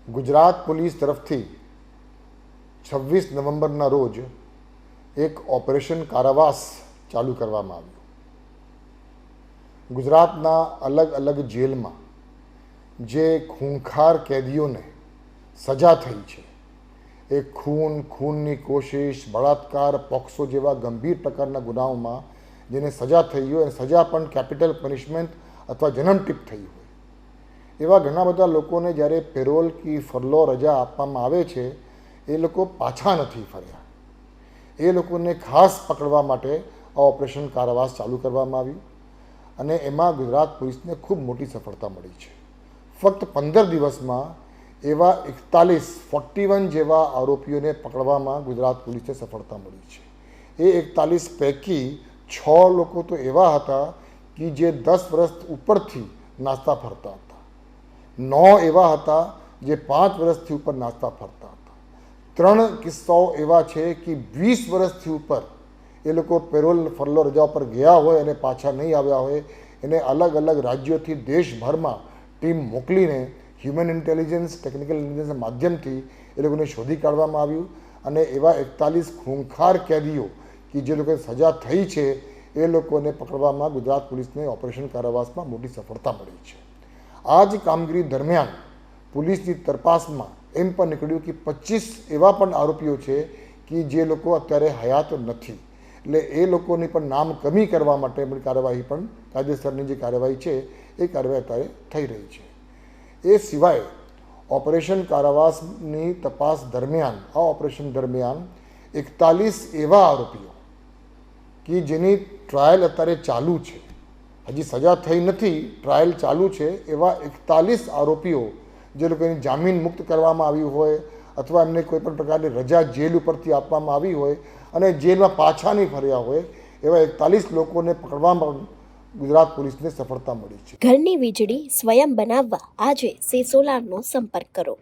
Gujarat police તરફથી 26 નવેમ્બરના રોજ એક ઓપરેશન કારાવાસ ચાલુ કરવામાં આવ્યું. ગુજરાતના અલગ અલગ જેલમાં જે ખૂંખાર કેદીઓને સજા થઈ છે, એ ખૂનની કોશિશ, બળાત્કાર, પોક્સો જેવા ગંભીર પ્રકારના ગુનાઓમાં જેને સજા થઈ હોય અને સજા પણ કેપિટલ પનિશમેન્ટ અથવા જન્મટીપ થઈ હોય, એવા ઘણા બધા લોકોને જ્યારે પેરોલ કી ફરલો રજા આપવામાં આવે છે, એ લોકો પાછા નથી ફર્યા. એ લોકોને ખાસ પકડવા માટે આ ઓપરેશન કારાવાસ ચાલુ કરવામાં આવ્યું અને એમાં ગુજરાત પોલીસને ખૂબ મોટી સફળતા મળી છે. ફક્ત 15 દિવસમાં એવા 41 જેવા આરોપીઓને પકડવામાં ગુજરાત પોલીસને સફળતા મળી છે. એ 41 પૈકી 6 લોકો તો એવા હતા કે જે 10 વર્ષ ઉપરથી નાસ્તા ફરતા હતા, 9 એવા હતા જે 5 વર્ષથી ઉપર નાસ્તા ફરતા હતા, 3 કિસ્સાઓ એવા છે કે 20 વર્ષથી ઉપર એ લોકો પેરોલ ફરલો રજા પર ગયા હોય અને પાછા નહીં આવ્યા હોય. એને અલગ અલગ રાજ્યોથી દેશભરમાં ટીમ મોકલીને હ્યુમન ઇન્ટેલિજન્સ, ટેકનિકલ ઇન્ટેલિજન્સના માધ્યમથી એ લોકોને શોધી કાઢવામાં આવ્યું અને એવા 41 ખૂંખાર કેદીઓ કે જે લોકોને સજા થઈ છે, એ લોકોને પકડવામાં ગુજરાત પોલીસને ઓપરેશન કારાવાસમાં મોટી સફળતા મળી છે. આ જ કામગીરી દરમિયાન પોલીસની તપાસમાં એમ પણ નીકળ્યું કે 25 એવા પણ આરોપીઓ છે કે જે લોકો અત્યારે હયાત નથી. એટલે એ લોકોની પણ નામ કમી કરવા માટે કાર્યવાહી પણ કાયદેસરની જે કાર્યવાહી છે એ કાર્યવાહી અત્યારે થઈ રહી છે. એ સિવાય ઓપરેશન કારાવાસની તપાસ દરમિયાન, આ ઓપરેશન દરમિયાન 41 એવા આરોપીઓ કે જેની ટ્રાયલ અત્યારે ચાલુ છે, હજી સજા થઈ નથી, ટ્રાયલ ચાલુ છે, એવા 41 આરોપીઓ જે લોકોની જામીન મુક્ત કરવામાં આવ્યું હોય અથવા એમને કોઈ પણ પ્રકારની રજા જેલ ઉપરથી આપવામાં આવી હોય અને જેલમાં પાછા નહીં ફર્યા હોય, એવા 41 લોકોને પકડવામાં ગુજરાત પોલીસને સફળતા મળી છે. ઘરની વીજળી સ્વયં બનાવવા આજે સે સોલારનો સંપર્ક કરો.